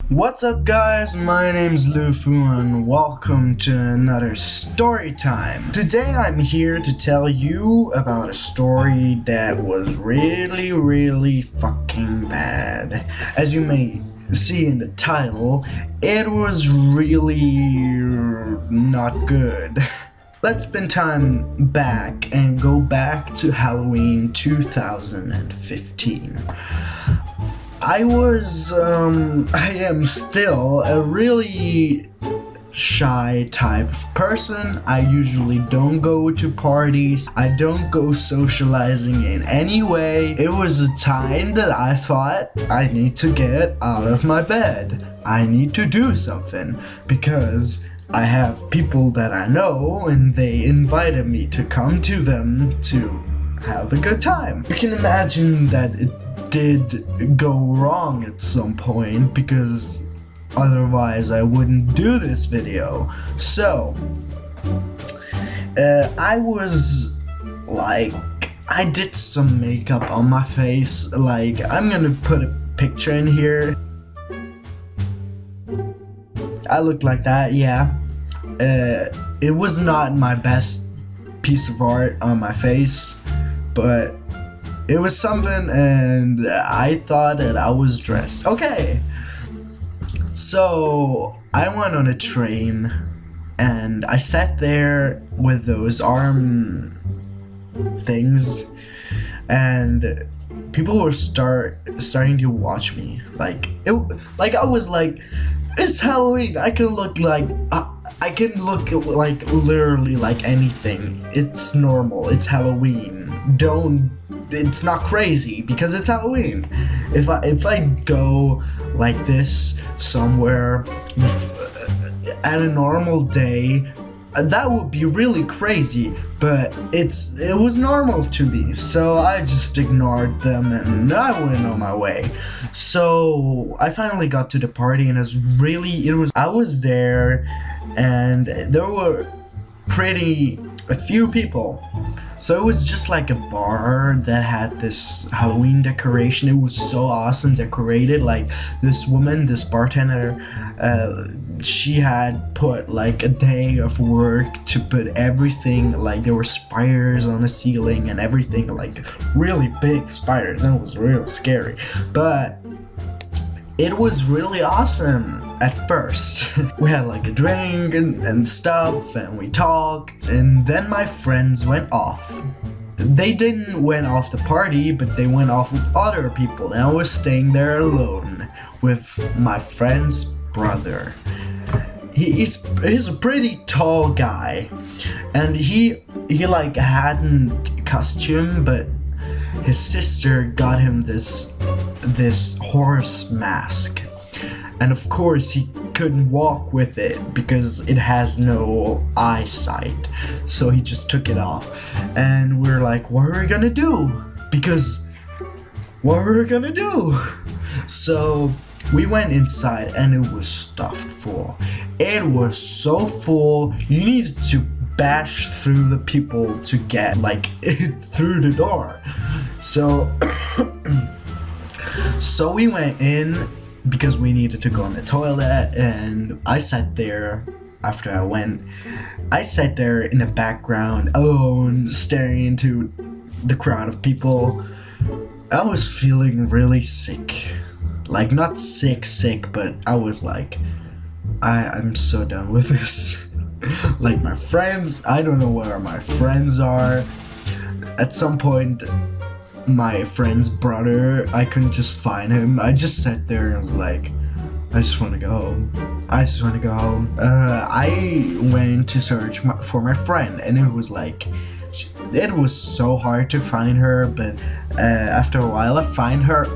What's up guys, my name's Lufu and welcome to another story time. Today I'm here to tell you about a story that was really fucking bad. As you may see in the title, it was really not good. Let's spend time back and go back to Halloween 2015. I am still a really shy type of person. I usually don't go to parties. I don't go socializing in any way. It was a time that I thought I need to get out of my bed. I need to do something because I have people that I know and they invited me to come to them to have a good time. You can imagine that it did go wrong at some point because otherwise I wouldn't do this video. So I did some makeup on my face. Like, I'm gonna put a picture in here. I looked like that, yeah. It was not my best piece of art on my face, but it was something, and I thought that I was dressed okay. So I went on a train and I sat there with those arm things, and people were starting to watch me. I was like, it's Halloween. I can look like literally like anything. It's normal. It's Halloween. It's not crazy because it's Halloween. If I go like this somewhere at a normal day, that would be really crazy, but it was normal to me, so I just ignored them and I went on my way. So I finally got to the party and I was there and there were a few people. So it was just like a bar that had this Halloween decoration. It was so awesome decorated. Like, this bartender, she had put like a day of work to put everything, like there were spiders on the ceiling and everything, like really big spiders, and it was real scary. But it was really awesome at first. We had like a drink and stuff, and we talked, and then my friends went off. They didn't went off the party, but they went off with other people, and I was staying there alone with my friend's brother. He's a pretty tall guy, and he like hadn't costume, but his sister got him this horse mask, and of course he couldn't walk with it because it has no eyesight, so he just took it off. And we're like, what are we gonna do? So we went inside and it was stuffed full. It was so full, you needed to bash through the people to get like through the door. So so we went in because we needed to go on the toilet, and I sat there after I sat there in the background alone, staring into the crowd of people. I was feeling really sick. Like, not sick, but I was like, I'm so done with this. Like, my friends, I don't know where my friends are. At some point, my friend's brother, I couldn't just find him. I just sat there and was like, I just want to go home. I went to search for my friend, and it was like, it was so hard to find her, but after a while I found her,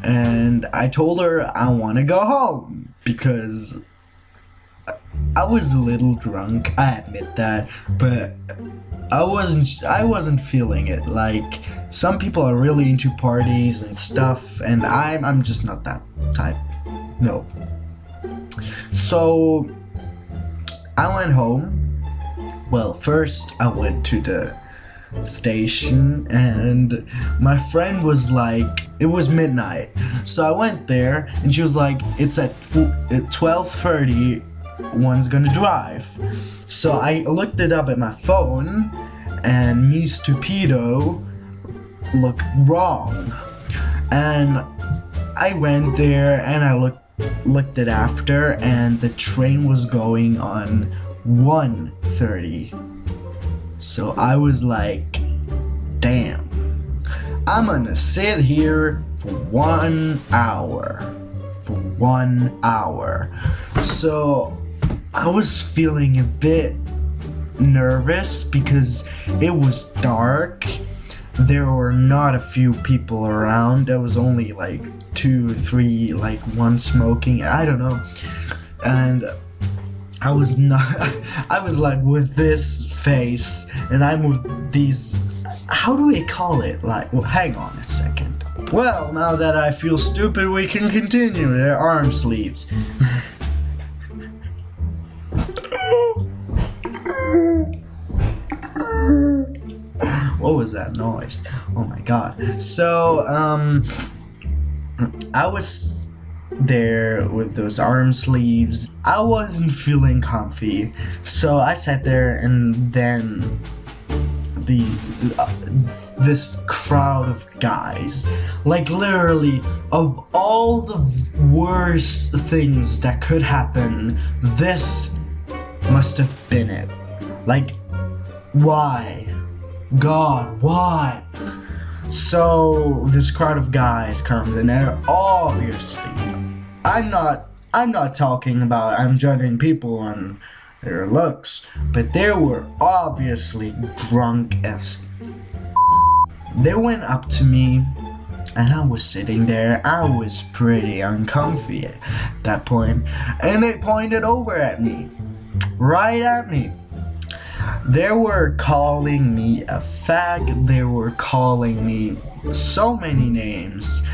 and I told her I want to go home because I was a little drunk, I admit that, but I wasn't feeling it. Like, some people are really into parties and stuff, and I'm just not that type. No. So I went home. Well, first I went to the station, and my friend was like, it was midnight, so I went there, and she was like, it's at 12:30, one's gonna drive. So I looked it up at my phone, and me stupido looked wrong, and I went there and I looked it after, and the train was going on 1:30. So I was like, damn, I'm gonna sit here for 1 hour. For 1 hour. So I was feeling a bit nervous because it was dark. There were not a few people around. There was only like 2 or 3, like one smoking, I don't know. And I was like with this face, and I'm with these, how do we call it? Like, well, hang on a second. Well, now that I feel stupid, we can continue. Their arm sleeves. What was that noise? Oh my god. So, I was there with those arm sleeves. I wasn't feeling comfy, so I sat there, and then this crowd of guys, like literally, of all the worst things that could happen, this must have been it. Like, why? God, why? So this crowd of guys comes, and they're obviously, I'm not talking about I'm judging people on their looks, but they were obviously drunk as they went up to me, and I was sitting there. I was pretty uncomfy at that point, and they pointed over at me, right at me. They were calling me a fag. They were calling me so many names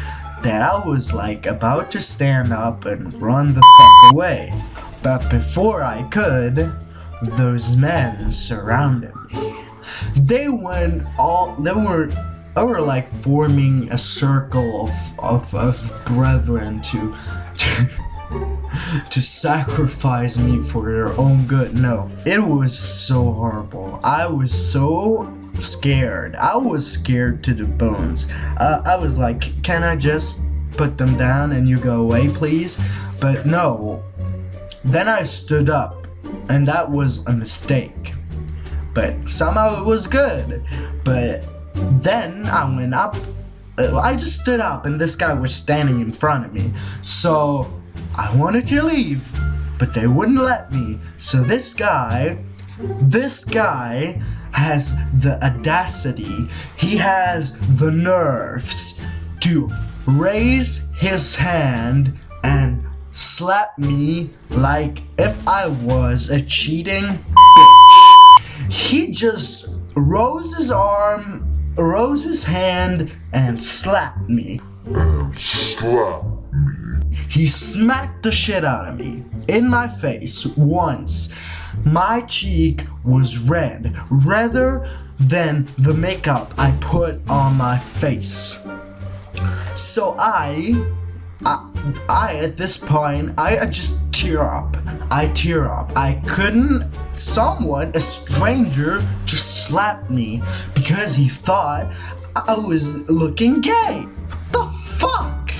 that I was like about to stand up and run the fuck away. But before I could, those men surrounded me. They were like forming a circle of brethren to sacrifice me for their own good. No, it was so horrible. I was so scared. I was scared to the bones. I was like, can I just put them down and you go away, please? But no. Then I stood up, and that was a mistake. But somehow it was good. But then I went up. I just stood up, and this guy was standing in front of me. So I wanted to leave, but they wouldn't let me. So this guy has the audacity, he has the nerves to raise his hand and slap me like if I was a cheating bitch. He just rose his arm, rose his hand, and slapped me. He smacked the shit out of me in my face once. My cheek was red, redder than the makeup I put on my face. So I at this point, I just tear up. I couldn't, a stranger just slapped me because he thought I was looking gay. What the fuck?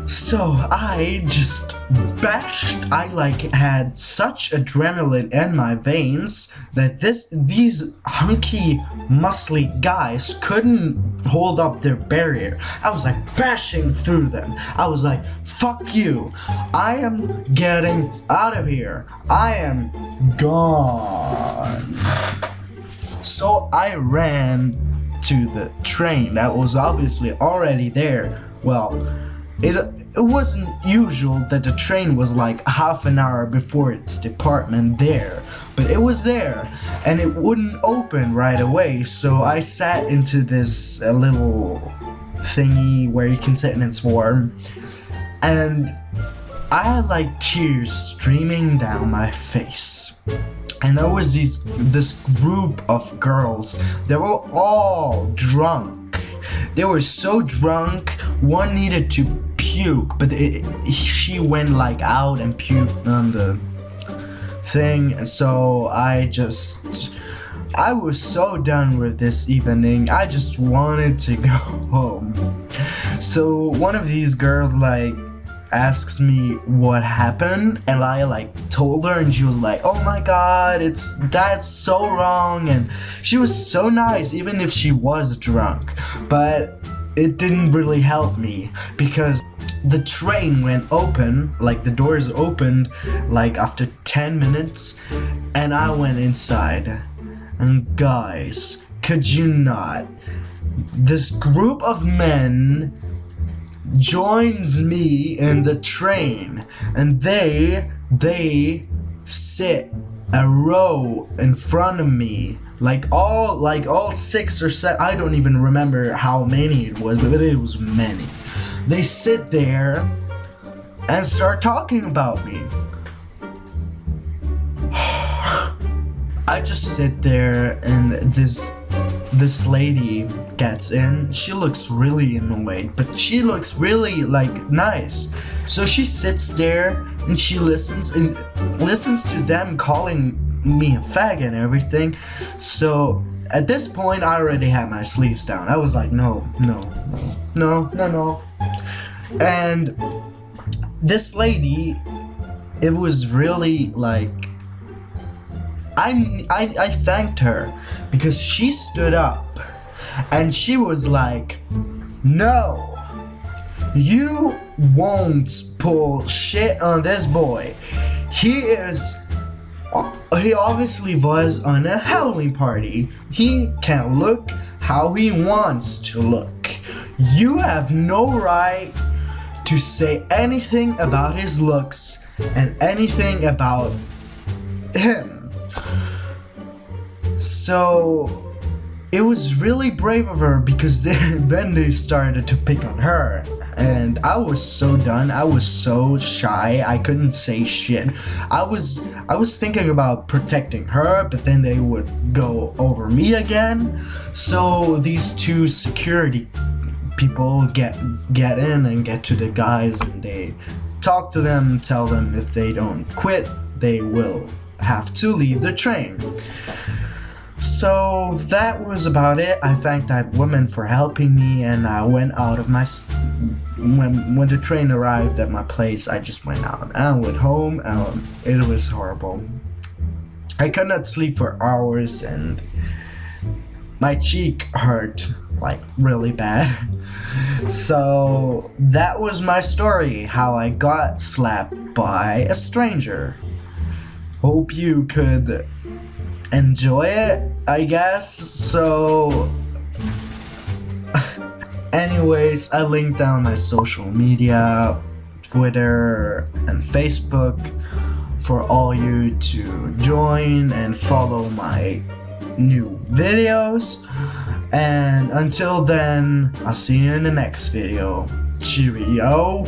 So I just bashed. I had such adrenaline in my veins that these hunky, muscly guys couldn't hold up their barrier. I was like bashing through them. I was like, fuck you. I am getting out of here. I am gone. So I ran to the train that was obviously already there. Well, it wasn't usual that the train was like half an hour before its department there, but it was there, and it wouldn't open right away, so I sat into this little thingy where you can sit and it's warm, and I had like tears streaming down my face. And there was this group of girls. They were all drunk. They were so drunk. One needed to puke, but she went like out and puked on the thing. So I was so done with this evening. I just wanted to go home. So one of these girls like asks me what happened, and I like told her, and she was like, oh my god, that's so wrong. And she was so nice, even if she was drunk, but it didn't really help me because the train went open, like the doors opened like after 10 minutes, and I went inside. And guys, could you not, this group of men joins me in the train, and they sit a row in front of me, like all 6 or 7, I don't even remember how many it was, but it was many. They sit there and start talking about me. I just sit there, and this lady gets in. She looks really annoyed, but she looks really like nice. So she sits there and she listens to them calling me a fag and everything. So at this point I already had my sleeves down. I was like, no. And this lady, it was really like, I thanked her because she stood up and she was like, no, you won't pull shit on this boy. He obviously was on a Halloween party. He can look how he wants to look. You have no right to say anything about his looks and anything about him. So it was really brave of her, because then they started to pick on her, and I was so done. I was so shy. I couldn't say shit. I was thinking about protecting her, but then they would go over me again. So these two security people get in and get to the guys, and they talk to them, tell them if they don't quit, they will have to leave the train. So that was about it. I thanked that woman for helping me, and I went out of my when the train arrived at my place, I just went out and I went home. It was horrible. I could not sleep for hours, and my cheek hurt like really bad. So that was my story, how I got slapped by a stranger. Hope you could enjoy it, I guess. So anyways, I linked down my social media, Twitter and Facebook, for all you to join and follow my new videos. And until then, I'll see you in the next video. Cheerio.